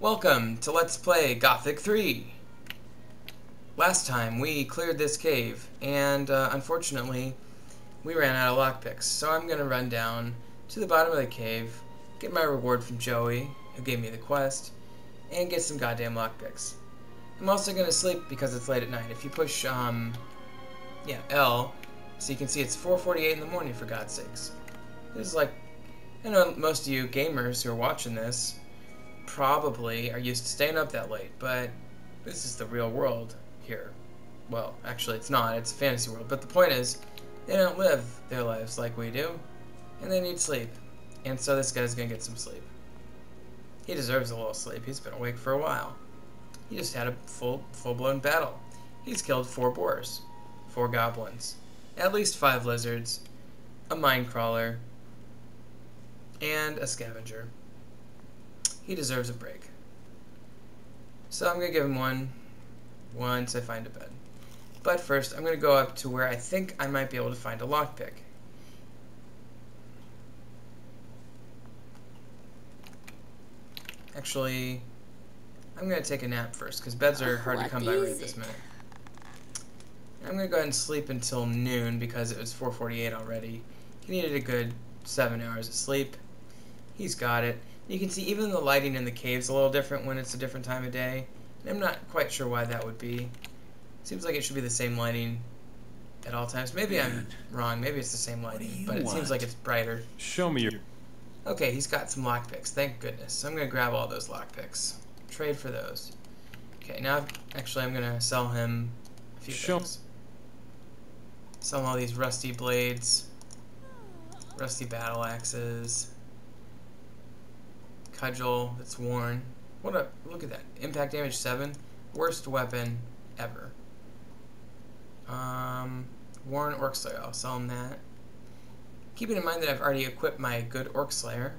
Welcome to Let's Play Gothic 3! Last time we cleared this cave, and unfortunately we ran out of lockpicks, so I'm gonna run down to the bottom of the cave, get my reward from Joey, who gave me the quest, and get some goddamn lockpicks. I'm also gonna sleep because it's late at night. If you push, L, so you can see it's 4:48 in the morning, for God's sakes. This is like, I know most of you gamers who are watching this probably are used to staying up that late, but this is the real world here. Well, actually it's not, it's a fantasy world, but the point is, they don't live their lives like we do, and they need sleep, and so this guy's gonna get some sleep. He deserves a little sleep. He's been awake for a while. He just had a full-blown battle. He's killed 4 boars, 4 goblins, at least 5 lizards, a mine crawler, and a scavenger. He deserves a break. So I'm going to give him one once I find a bed. But first, I'm going to go up to where I think I might be able to find a lockpick. Actually, I'm going to take a nap first, because beds are hard to come by right this minute. I'm going to go ahead and sleep until noon, because it was 4:48 already. He needed a good 7 hours of sleep. He's got it. You can see even the lighting in the cave's a little different when it's a different time of day. And I'm not quite sure why that would be. Seems like it should be the same lighting at all times. Maybe I'm wrong. Maybe it's the same lighting, but it seems like it's brighter. Show me your... Okay, he's got some lockpicks. Thank goodness. So I'm going to grab all those lockpicks. Trade for those. Okay, now actually I'm going to sell him a few things. Sell him all these rusty blades, rusty battle axes, cudgel that's worn. Look at that. Impact damage 7. Worst weapon ever. Worn Orc Slayer. I'll sell him that. Keeping in mind that I've already equipped my good Orc Slayer.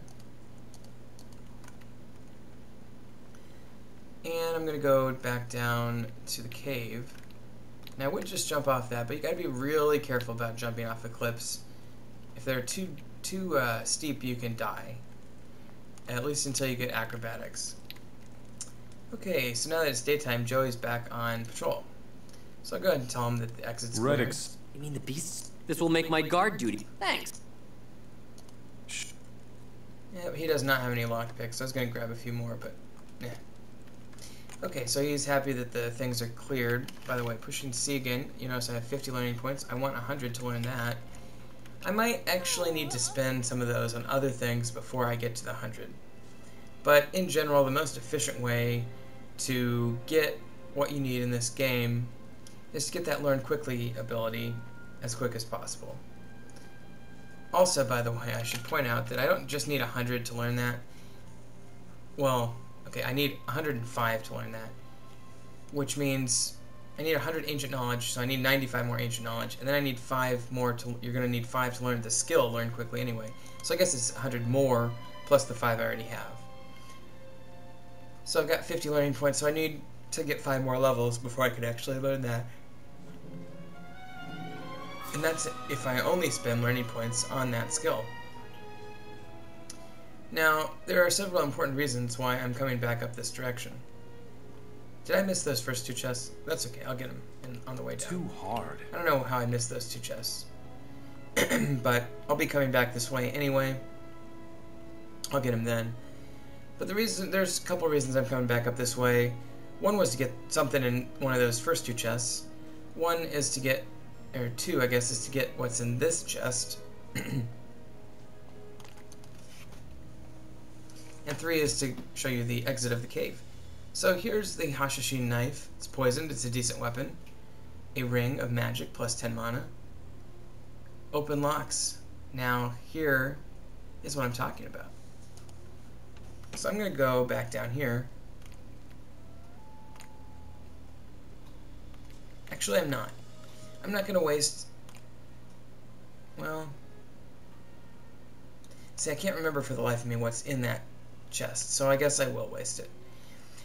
And I'm going to go back down to the cave. Now I would just jump off that, but you got to be really careful about jumping off the cliffs. If they're too steep, you can die. At least until you get acrobatics. Okay, so now that it's daytime, Joey's back on patrol. So I'll go ahead and tell him that the exit's clear. You mean the beasts? This will make my guard duty. Thanks. Yeah, but he does not have any lockpicks. I was going to grab a few more, but yeah. Okay, so he's happy that the things are cleared. By the way, pushing C again. You notice I have 50 learning points. I want 100 to learn that. I might actually need to spend some of those on other things before I get to the 100. But in general, the most efficient way to get what you need in this game is to get that Learn Quickly ability as quick as possible. Also, by the way, I should point out that I don't just need 100 to learn that. Well, okay, I need 105 to learn that, which means I need 100 ancient knowledge, so I need 95 more ancient knowledge, and then I need 5 more to, you're going to need 5 to learn the skill Learn Quickly anyway. So I guess it's 100 more plus the 5 I already have. So I've got 50 learning points, so I need to get 5 more levels before I could actually learn that. And that's if I only spend learning points on that skill. Now, there are several important reasons why I'm coming back up this direction. Did I miss those first 2 chests? That's okay, I'll get them on the way down. Too hard. I don't know how I missed those 2 chests. But I'll be coming back this way anyway. I'll get them then. But there's a couple reasons I'm coming back up this way. One was to get something in one of those first 2 chests. One is to get, or 2 I guess, is to get what's in this chest. And 3 is to show you the exit of the cave. So here's the Hashishin knife. It's poisoned, it's a decent weapon. A ring of magic plus 10 mana. Open locks. Now here is what I'm talking about. So I'm going to go back down here. Actually, I'm not. I'm not going to waste... Well... See, I can't remember for the life of me what's in that chest, so I guess I will waste it.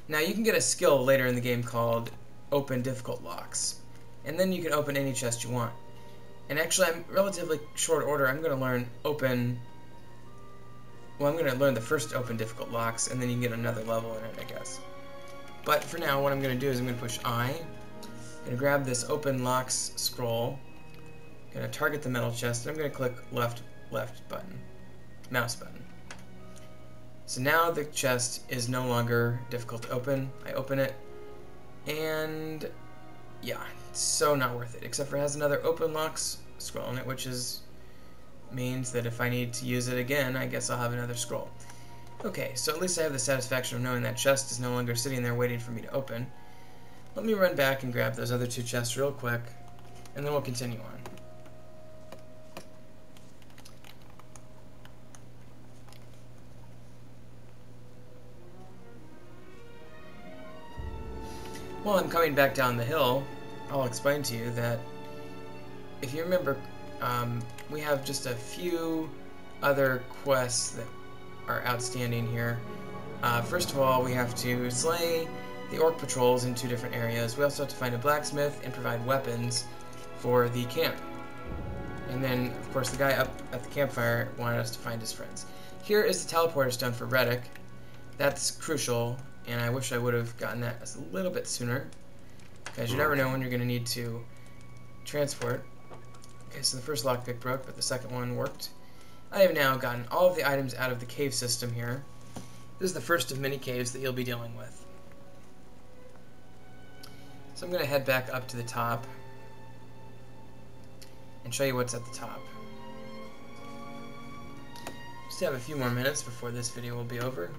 Now, you can get a skill later in the game called Open Difficult Locks, and then you can open any chest you want. And actually, I'm relatively short order. I'm going to learn Open Well, I'm going to learn the first open difficult locks, and then you can get another level in it, I guess. But for now, what I'm going to do is I'm going to push I. I'm going to grab this open locks scroll. I'm going to target the metal chest, and I'm going to click left button, mouse button. So now the chest is no longer difficult to open. I open it, and yeah, it's so not worth it, except for it has another open locks scroll in it, which means that if I need to use it again, I guess I'll have another scroll. Okay, so at least I have the satisfaction of knowing that chest is no longer sitting there waiting for me to open. Let me run back and grab those other two chests real quick, and then we'll continue on. While I'm coming back down the hill, I'll explain to you that if you remember, we have just a few other quests that are outstanding here. First of all, we have to slay the orc patrols in 2 different areas. We also have to find a blacksmith and provide weapons for the camp. And then, of course, the guy up at the campfire wanted us to find his friends. Here is the teleporter stone for Reddick. That's crucial, and I wish I would have gotten that a little bit sooner, because you never know when you're going to need to transport. Okay, so the first lockpick broke, but the second one worked. I have now gotten all of the items out of the cave system here. This is the first of many caves that you'll be dealing with. So I'm going to head back up to the top and show you what's at the top. Just have a few more minutes before this video will be over.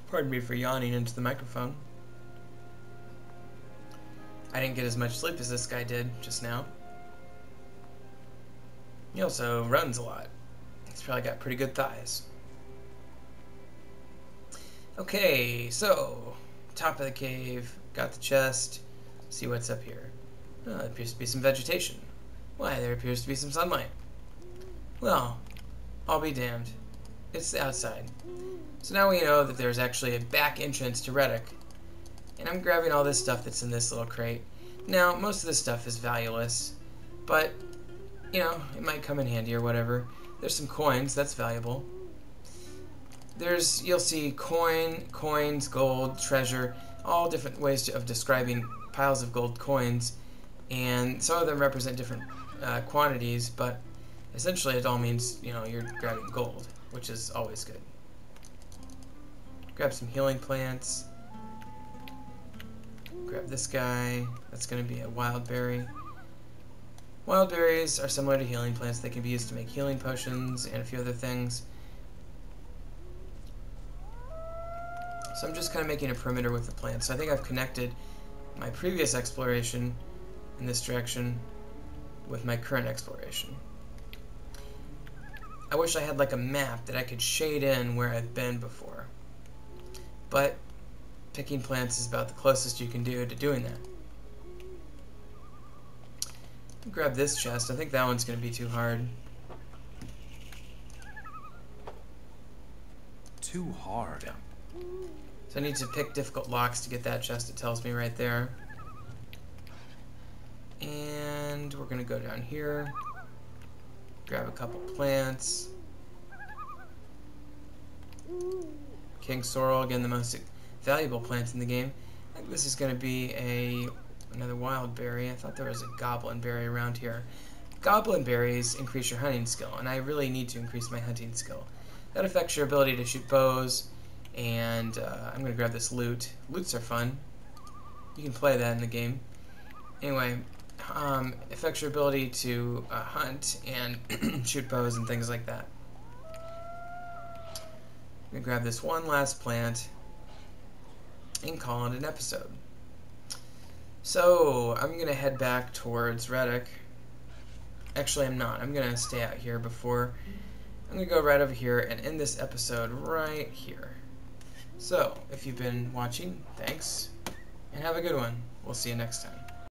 Pardon me for yawning into the microphone. I didn't get as much sleep as this guy did just now. He also runs a lot. He's probably got pretty good thighs. Okay, so top of the cave, got the chest. See what's up here. Oh, there appears to be some vegetation. Why, there appears to be some sunlight. Well, I'll be damned. It's the outside. So now we know that there's actually a back entrance to Reddick. And I'm grabbing all this stuff that's in this little crate. Now, most of this stuff is valueless, but, you know, it might come in handy or whatever. There's some coins, that's valuable. You'll see coins, gold, treasure, all different ways of describing piles of gold coins. And some of them represent different quantities, but essentially it all means, you know, you're grabbing gold, which is always good. Grab some healing plants. Grab this guy. That's going to be a wild berry. Wild berries are similar to healing plants. They can be used to make healing potions and a few other things. So I'm just kind of making a perimeter with the plants. So I think I've connected my previous exploration in this direction with my current exploration. I wish I had like a map that I could shade in where I've been before. But picking plants is about the closest you can do to doing that. Grab this chest. I think that one's going to be too hard. Too hard? Yeah. So I need to pick difficult locks to get that chest, it tells me right there. And we're going to go down here. Grab a couple plants. King Sorrel, again the most valuable plant in the game. I think this is going to be another wild berry. I thought there was a goblin berry around here. Goblin berries increase your hunting skill, and I really need to increase my hunting skill. That affects your ability to shoot bows, and I'm going to grab this loot. Loots are fun. You can play that in the game. Anyway, affects your ability to hunt and shoot bows and things like that. I'm going to grab this one last plant and call it an episode. So, I'm going to head back towards Reddick. Actually, I'm not. I'm going to stay out here before. I'm going to go right over here and end this episode right here. So, if you've been watching, thanks, and have a good one. We'll see you next time.